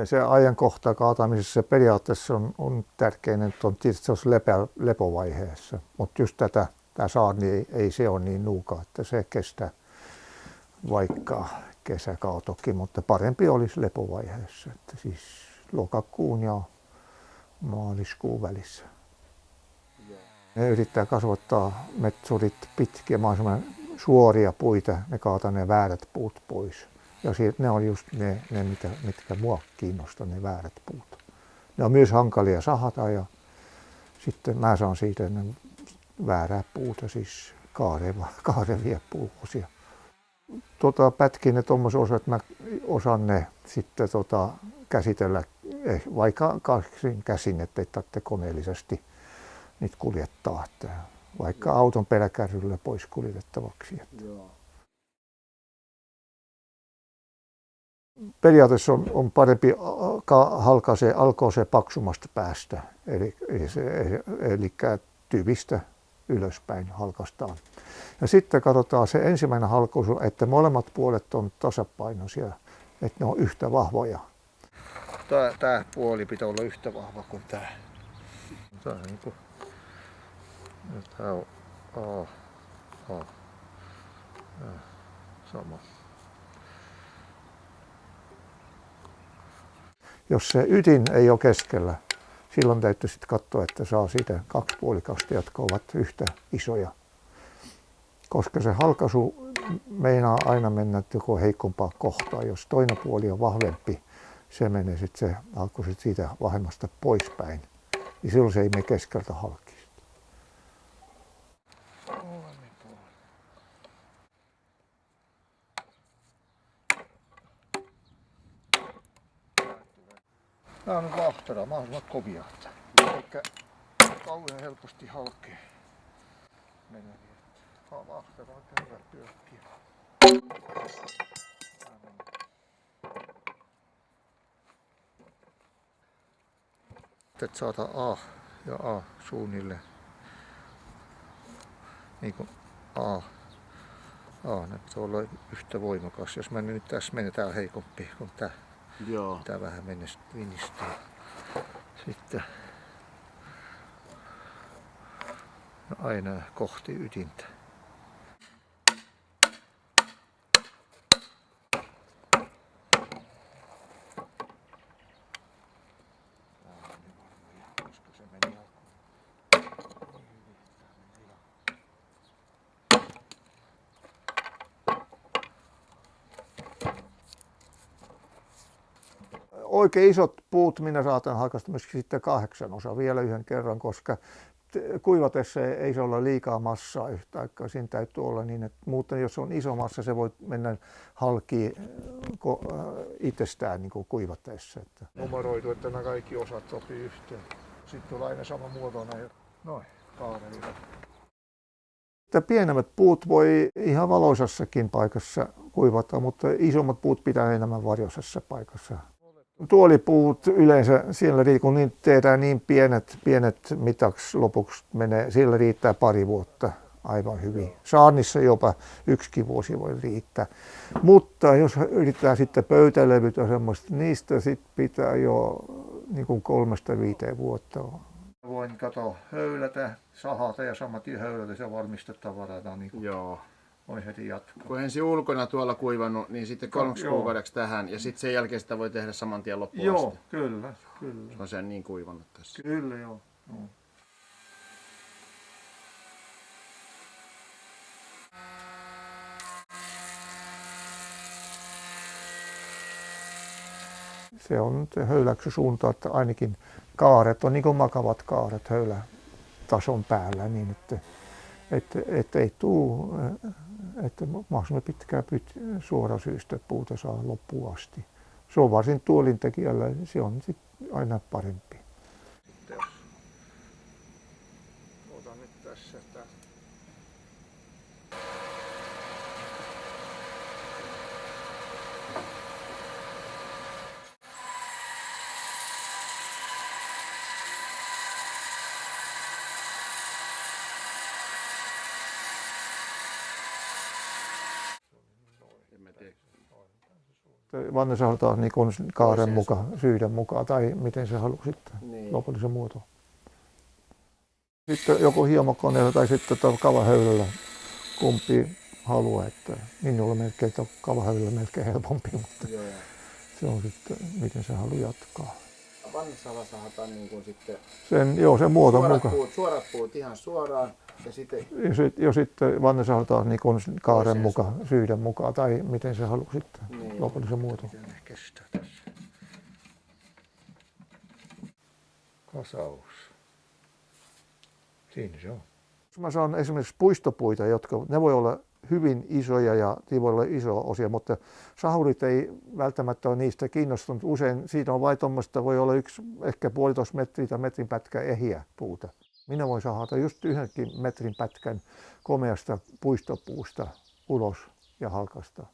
Se ajankohta kaatamisessa periaatteessa on tärkeinen, että on tietysti se lepovaiheessa, mutta just tämä saarni ei se ole niin nuuka, että se kestää vaikka kesäkaatokin, mutta parempi olisi lepovaiheessa, että siis lokakuun ja maaliskuun välissä. Ne yrittää kasvattaa metsurit pitkiä, mahdollisimman suoria puita, ne kaataa ne väärät puut pois. Ja ne on just ne mitkä mua kiinnostaa, ne väärät puut. Ne on myös hankalia sahata ja sitten mä saan siitä ne väärää puuta, siis kaarevia puuosia. Pätkin ne tommoset osat, että mä osaan ne sitten käsitellä vaikka käsin, ettei tarvitse koneellisesti niitä kuljettaa, että vaikka auton peräkärryllä pois kuljetettavaksi. Periaatteessa on parempi alkaa se paksumasta päästä, eli tyvistä ylöspäin halkaistaan. Ja sitten katsotaan se ensimmäinen halkaisu, että molemmat puolet on tasapainoisia, että ne on yhtä vahvoja. Tämä puoli pitää olla yhtä vahva kuin tämä. Tämä on sama. Jos se ydin ei ole keskellä, silloin täytyy sitten katsoa, että saa siitä 2 puolikasta, jotka ovat yhtä isoja. Koska se halkaisu meinaa aina mennä joko heikompaa kohtaa. Jos toinen puoli on vahvempi, se menee sitten se halkaisu siitä vahvemmasta poispäin. Niin silloin se ei mene keskeltä halki. Nämä on nyt vahtera, mahdollisimman kovia, eikä kauhean helposti halkee meneviä. Vahtera on hyvä pyökkiä. Että saata A ja A suunnilleen. Niin kuin A. Ne pitää olla yhtä voimakas. Jos mä nyt tässä menen, tää on heikompi kuin tää. Joo. Tää vähän vinistää. Sitten aina kohti ydintä. Oikein isot puut minä saatan halkaista myöskin sitten 8 osaa vielä yhden kerran, koska kuivatessa ei se olla liikaa massaa yhtä aikaa. Siinä täytyy olla niin, että muuten jos on iso massa, se voi mennä halki itsestään niin kuin kuivatessa. Numeroitu, että nämä kaikki osat sopii yhteen. Sitten tulee aina sama muotoinen. Noin, kaarella. Pienemmät puut voi ihan valoisassakin paikassa kuivata, mutta isommat puut pitää enemmän varjoisessa paikassa. Tuolipuut yleensä, siellä kun niin tehdään niin pienet mitaksi lopuksi menee, siellä riittää 2 vuotta aivan hyvin. Saarnissa jopa 1 vuosi voi riittää. Mutta jos yritetään sitten pöytälevyt ja semmoista, niistä sitten pitää jo niin kuin 3-5 vuotta. Voin höylätä, sahata ja samatin höylätä ja valmistaa tavaraa. Niin joo. Voi heti jatkaa. Kun ensin ulkona tuolla kuivannut, niin sitten 3 kuukaudeksi tähän ja sitten sen jälkeen sitä voi tehdä saman tien loppuun joo, asti. Kyllä. Se on sen niin kuivannut tässä. Kyllä, joo. Se on höyläksy suunta, että ainakin kaaret on niin kuin makavat kaaret höylätason päällä, niin että ei tule, että mahdollisimman pitkää suorasyystä puuta saa loppuun asti. Se on varsin tuolintekijällä, se on aina parempi. Otan nyt tässä. Vanne sahataan niin kuin kaaren Toiseen mukaan, syyden mukaan tai miten se haluaa sitten Niin. lopullisen muoto. Sitten joko hiemokoneella tai sitten kavahöylällä kumpi haluaa, että minulla melkein kavahöylällä melkein helpompi, mutta Joo. se on sitten miten se haluaa jatkaa. Vannesala sahataan niin kuin sitten Sen muodon mukaan. suorat puut ihan suoraan ja sitten Ja sitten vanne sahataan niin kuin kaaren Toiseen mukaan, syyden mukaan tai miten se haluaa sitten Niin. lopullisen muoto. Kestää tässä. Kasaus. Siinä se on. Mä saan esimerkiksi puistopuita, jotka ne voi olla hyvin isoja ja niillä voi olla isoja osia, mutta sahurit ei välttämättä ole niistä kiinnostunut. Usein siitä on vain tuommoista, voi olla ehkä 1,5 metriä tai metrin pätkä ehiä puuta. Minä voin sahata just 1 metrin pätkän komeasta puistopuusta ulos ja halkaista.